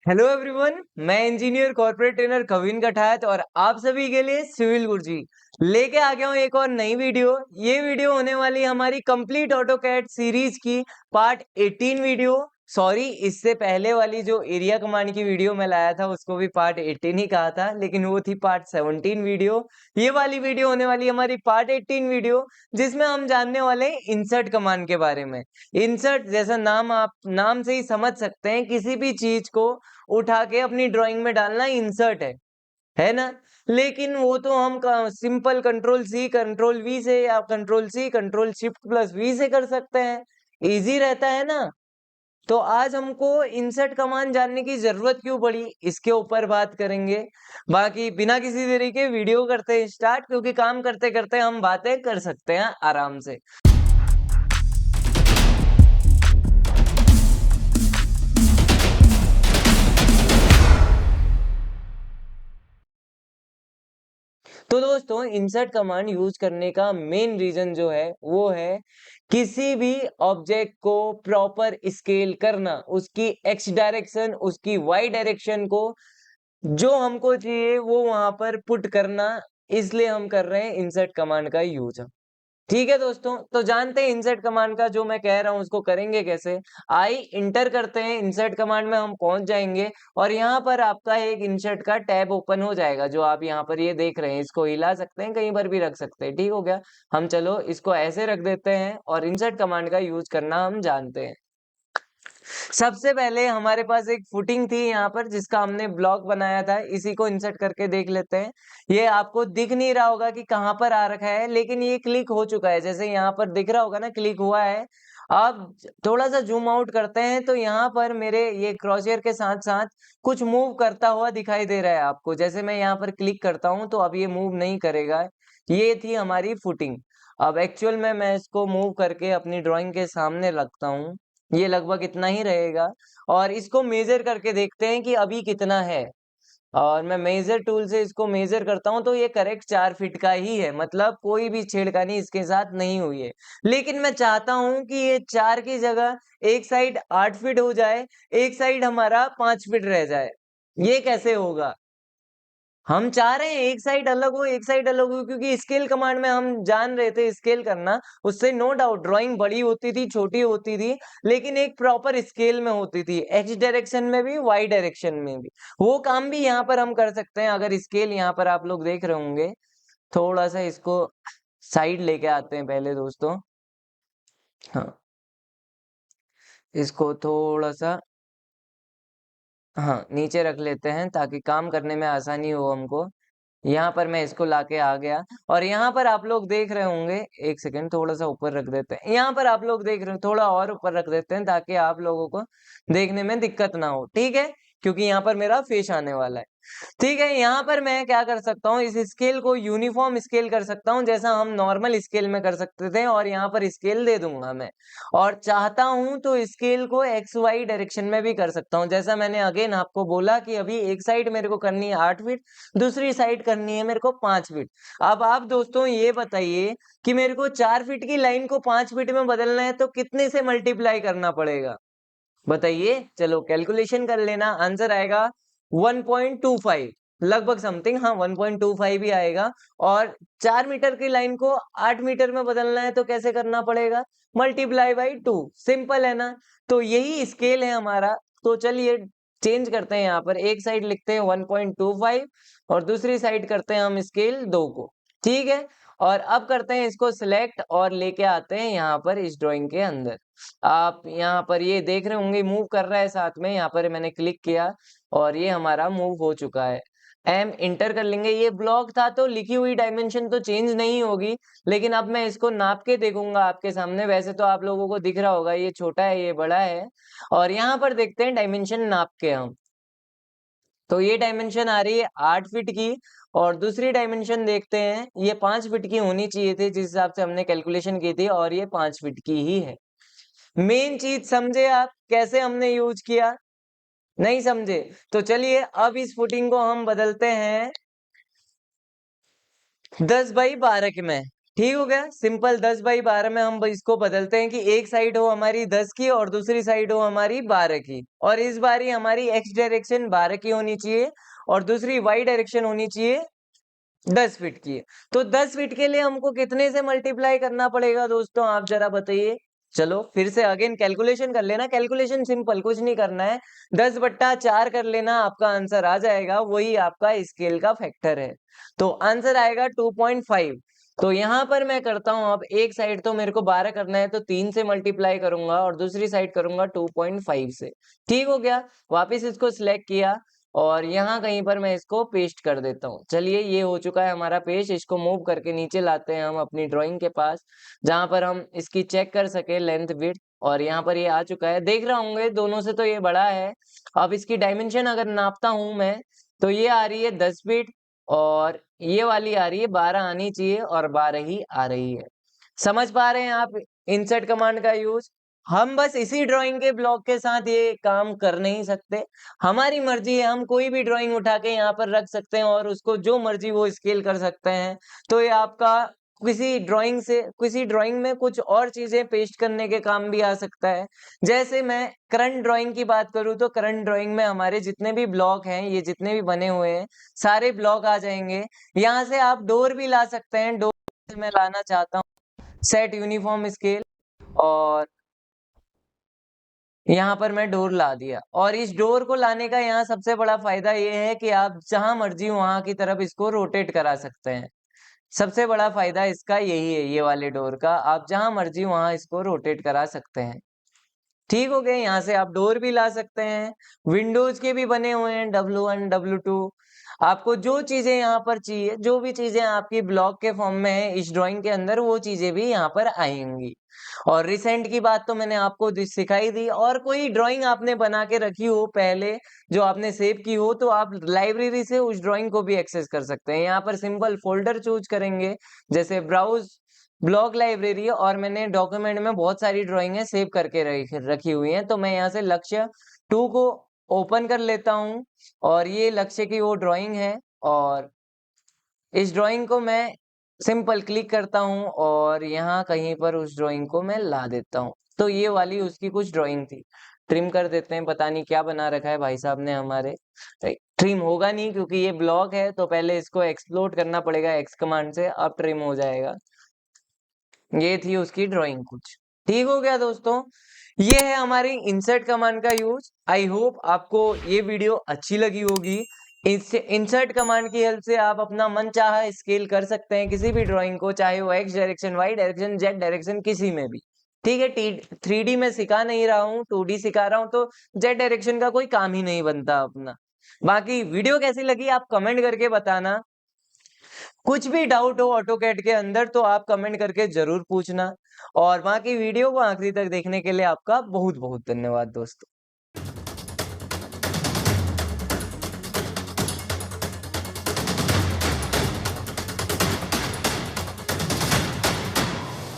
Hello everyone, मैं engineer corporate trainer Kavin Kathayat और आप सभी के लिए सिविल गुरुजी लेके आ गया हूँ एक और नई वीडियो। ये वीडियो होने वाली है हमारी कंप्लीट ऑटोकैड सीरीज की पार्ट 18 वीडियो। सॉरी, इससे पहले वाली जो एरिया कमांड की वीडियो मैं लाया था उसको भी पार्ट 18 ही कहा था, लेकिन वो थी पार्ट 17 वीडियो। ये वाली वीडियो होने वाली हमारी पार्ट 18 वीडियो, जिसमें हम जानने वाले हैं इंसर्ट कमांड के बारे में। इंसर्ट जैसा नाम, आप नाम से ही समझ सकते हैं, किसी भी चीज को उठा के अपनी ड्राइंग में डालना इंसर्ट है ना। लेकिन वो तो हम simple control C control V से या control C control shift plus V से कर सकते हैं। इजी रहता है ना। तो आज हमको इंसर्ट कमांड जानने की जरूरत क्यों पड़ी, इसके ऊपर बात करेंगे। बाकी बिना किसी देरी के वीडियो करते हैं स्टार्ट, क्योंकि काम करते करते हम बातें कर सकते हैं आराम से। तो दोस्तों, इंसर्ट कमांड यूज करने का मेन रीजन जो है वो है किसी भी ऑब्जेक्ट को प्रॉपर स्केल करना, उसकी एक्स डायरेक्शन उसकी वाई डायरेक्शन को जो हमको चाहिए वो वहां पर पुट करना। इसलिए हम कर रहे हैं इंसर्ट कमांड का यूज। ठीक है दोस्तों, तो जानते हैं इंसर्ट कमांड का जो मैं कह रहा हूं उसको करेंगे कैसे। आई इंटर करते हैं, इंसर्ट कमांड में हम पहुंच जाएंगे और यहाँ पर आपका एक इंसर्ट का टैब ओपन हो जाएगा, जो आप यहाँ पर ये देख रहे हैं। इसको हिला सकते हैं, कहीं पर भी रख सकते हैं। ठीक हो गया। हम चलो इसको ऐसे रख देते हैं और इंसर्ट कमांड का यूज करना हम जानते हैं। सबसे पहले हमारे पास एक फुटिंग थी यहाँ पर, जिसका हमने ब्लॉक बनाया था। इसी को इंसर्ट करके देख लेते हैं। ये आपको दिख नहीं रहा होगा कि कहाँ पर आ रखा है, लेकिन ये क्लिक हो चुका है। जैसे यहाँ पर दिख रहा होगा ना, क्लिक हुआ है। अब थोड़ा सा जूम आउट करते हैं तो यहाँ पर मेरे ये क्रॉसहेयर के साथ साथ कुछ मूव करता हुआ दिखाई दे रहा है आपको। जैसे मैं यहाँ पर क्लिक करता हूँ तो अब ये मूव नहीं करेगा। ये थी हमारी फुटिंग। अब एक्चुअल में मैं इसको मूव करके अपनी ड्राइंग के सामने रखता हूँ। ये लगभग इतना ही रहेगा और इसको मेजर करके देखते हैं कि अभी कितना है। और मैं मेजर टूल से इसको मेजर करता हूं तो ये करेक्ट 4 फीट का ही है, मतलब कोई भी छेड़खानी इसके साथ नहीं हुई है। लेकिन मैं चाहता हूं कि ये 4 की जगह एक साइड 8 फीट हो जाए, एक साइड हमारा 5 फीट रह जाए। ये कैसे होगा? हम चाह रहे हैं एक साइड अलग हो एक साइड अलग हो, क्योंकि स्केल कमांड में हम जान रहे थे स्केल करना। उससे नो डाउट ड्राइंग बड़ी होती थी छोटी होती थी, लेकिन एक प्रॉपर स्केल में होती थी, एक्स डायरेक्शन में भी वाई डायरेक्शन में भी। वो काम भी यहाँ पर हम कर सकते हैं अगर स्केल यहाँ पर आप लोग देख रहे होंगे। थोड़ा सा इसको साइड लेके आते हैं पहले दोस्तों। हाँ, इसको थोड़ा सा, हाँ, नीचे रख लेते हैं ताकि काम करने में आसानी हो हमको। यहाँ पर मैं इसको लाके आ गया और यहाँ पर आप लोग देख रहे होंगे। एक सेकंड, थोड़ा सा ऊपर रख देते हैं। यहाँ पर आप लोग देख रहे हो, थोड़ा और ऊपर रख देते हैं ताकि आप लोगों को देखने में दिक्कत ना हो। ठीक है, क्योंकि यहाँ पर मेरा फेस आने वाला है। ठीक है, यहाँ पर मैं क्या कर सकता हूँ, इस स्केल को यूनिफॉर्म स्केल कर सकता हूँ, जैसा हम नॉर्मल स्केल में कर सकते थे। और यहाँ पर स्केल दे दूंगा मैं, और चाहता हूँ तो स्केल को एक्स वाई डायरेक्शन में भी कर सकता हूँ। जैसा मैंने अगेन आपको बोला कि अभी एक साइड मेरे को करनी है 8 फीट, दूसरी साइड करनी है मेरे को 5 फीट। अब आप दोस्तों ये बताइए कि मेरे को 4 फीट की लाइन को 5 फीट में बदलना है तो कितने से मल्टीप्लाई करना पड़ेगा? बताइए, चलो कैलकुलेशन कर लेना। आंसर आएगा 1.25 लगभग समथिंग। हाँ, 1.25 ही आएगा। और 4 मीटर की लाइन को 8 मीटर में बदलना है तो कैसे करना पड़ेगा? Multiply by 2। सिंपल है ना। तो यही स्केल है हमारा। तो चलिए चेंज करते हैं, यहाँ पर एक साइड लिखते हैं 1.25 और दूसरी साइड करते हैं हम स्केल 2 को। ठीक है, और अब करते हैं इसको सिलेक्ट और लेके आते हैं यहाँ पर इस ड्राइंग के अंदर। आप यहाँ पर ये देख रहे होंगे मूव कर रहा है साथ में। यहाँ पर मैंने क्लिक किया और ये हमारा मूव हो चुका है। एम इंटर कर लेंगे। ये ब्लॉक था तो लिखी हुई डायमेंशन तो चेंज नहीं होगी, लेकिन अब मैं इसको नाप के देखूंगा आपके सामने। वैसे तो आप लोगों को दिख रहा होगा ये छोटा है ये बड़ा है। और यहाँ पर देखते हैं डायमेंशन नाप के हम। तो ये डायमेंशन आ रही है 8 फीट की, और दूसरी डायमेंशन देखते हैं, ये 5 फीट की होनी चाहिए थी जिस हिसाब से हमने कैलकुलेशन की थी, और ये 5 फीट की ही है। मेन चीज समझे आप कैसे हमने यूज किया? नहीं समझे? तो चलिए अब इस फुटिंग को हम बदलते हैं 10 बाई 12 में। ठीक हो गया। सिंपल 10/12 में हम इसको बदलते हैं कि एक साइड हो हमारी 10 की और दूसरी साइड हो हमारी 12 की, और इस बारी हमारी एक्स डायरेक्शन 12 की होनी चाहिए और दूसरी वाई डायरेक्शन होनी चाहिए 10 फीट की है। तो 10 फीट के लिए हमको कितने से मल्टीप्लाई करना पड़ेगा दोस्तों, आप जरा बताइए। चलो फिर से अगेन कैलकुलेशन कर लेना। कैलकुलेशन सिंपल, कुछ नहीं करना है, 10/4 कर लेना, आपका आंसर आ जाएगा। वही आपका स्केल का फैक्टर है, तो आंसर आएगा 2.5। तो यहाँ पर मैं करता हूँ, अब एक साइड तो मेरे को 12 करना है तो 3 से मल्टीप्लाई करूंगा और दूसरी साइड करूंगा 2.5 से। ठीक हो गया। वापिस इसको सिलेक्ट किया और यहाँ कहीं पर मैं इसको पेस्ट कर देता हूँ। चलिए ये हो चुका है हमारा पेस्ट। इसको मूव करके नीचे लाते हैं हम अपनी ड्राइंग के पास, जहाँ पर हम इसकी चेक कर सके लेंथ विड्थ, और यहाँ पर ये आ चुका है। देख रहे होंगे दोनों से तो ये बड़ा है। अब इसकी डायमेंशन अगर नापता हूँ मैं, तो ये आ रही है 10 फीट और ये वाली आ रही है 12 आनी चाहिए और 12 ही आ रही है। समझ पा रहे हैं आप इंसर्ट कमांड का यूज? हम बस इसी ड्राइंग के ब्लॉक के साथ ये काम कर नहीं सकते। हमारी मर्जी है, हम कोई भी ड्राइंग उठा के यहाँ पर रख सकते हैं और उसको जो मर्जी वो स्केल कर सकते हैं। तो ये आपका किसी ड्राइंग में कुछ और चीजें पेस्ट करने के काम भी आ सकता है। जैसे मैं करंट ड्राइंग की बात करूँ तो करंट ड्राइंग में हमारे जितने भी ब्लॉक हैं, ये जितने भी बने हुए हैं, सारे ब्लॉक आ जाएंगे। यहाँ से आप डोर भी ला सकते हैं। डोर से मैं लाना चाहता हूँ सेट यूनिफॉर्म स्केल, और यहाँ पर मैं डोर ला दिया। और इस डोर को लाने का यहाँ सबसे बड़ा फायदा ये है कि आप जहां मर्जी वहां की तरफ इसको रोटेट करा सकते हैं। सबसे बड़ा फायदा इसका यही है, ये वाले डोर का, आप जहां मर्जी वहां इसको रोटेट करा सकते हैं। ठीक हो गए। यहाँ से आप डोर भी ला सकते हैं। विंडोज के भी बने हुए हैं W1 W2। आपको जो चीजें यहाँ पर चाहिए, जो भी चीजें आपकी ब्लॉक के फॉर्म में है इस ड्राइंग के अंदर, वो चीजें भी यहाँ पर आएंगी। और रिसेंट की बात तो मैंने आपको सिखाई दी। और कोई ड्राइंग आपने बना के रखी हो पहले, जो आपने सेव की हो, तो आप लाइब्रेरी से उस ड्राइंग को भी एक्सेस कर सकते हैं। यहाँ पर सिंपल फोल्डर चूज करेंगे, जैसे ब्राउज ब्लॉक लाइब्रेरी, और मैंने डॉक्यूमेंट में बहुत सारी ड्राइंगें सेव करके रखी हुई हैं। तो मैं यहाँ से लक्ष्य 2 को ओपन कर लेता हूँ और ये लक्ष्य की वो ड्राइंग है। और इस ड्राइंग को मैं सिंपल क्लिक करता हूँ और यहाँ कहीं पर उस ड्राइंग को मैं ला देता हूँ। तो ये वाली उसकी कुछ ड्राइंग थी। ट्रिम कर देते हैं, पता नहीं क्या बना रखा है भाई साहब ने हमारे। ट्रिम होगा नहीं क्योंकि ये ब्लॉक है, तो पहले इसको एक्सप्लोड करना पड़ेगा एक्स कमांड से, अब ट्रिम हो जाएगा। ये थी उसकी ड्राइंग कुछ। ठीक हो गया दोस्तों। ये है हमारी इंसर्ट कमांड का यूज। आई होप आपको ये वीडियो अच्छी लगी होगी। इससे इंसर्ट कमांड की हेल्प से आप अपना मनचाहा स्केल कर सकते हैं किसी भी ड्राइंग को, चाहे वो X direction, Y direction, Z direction, किसी में भी। ठीक है। 3D में सिखा नहीं रहा हूँ, 2D सिखा रहा हूँ, तो जेड डायरेक्शन का कोई काम ही नहीं बनता अपना। बाकी वीडियो कैसी लगी आप कमेंट करके बताना। कुछ भी डाउट हो ऑटोकैड के अंदर तो आप कमेंट करके जरूर पूछना। और बाकी वीडियो को आखिरी तक देखने के लिए आपका बहुत बहुत धन्यवाद दोस्तों।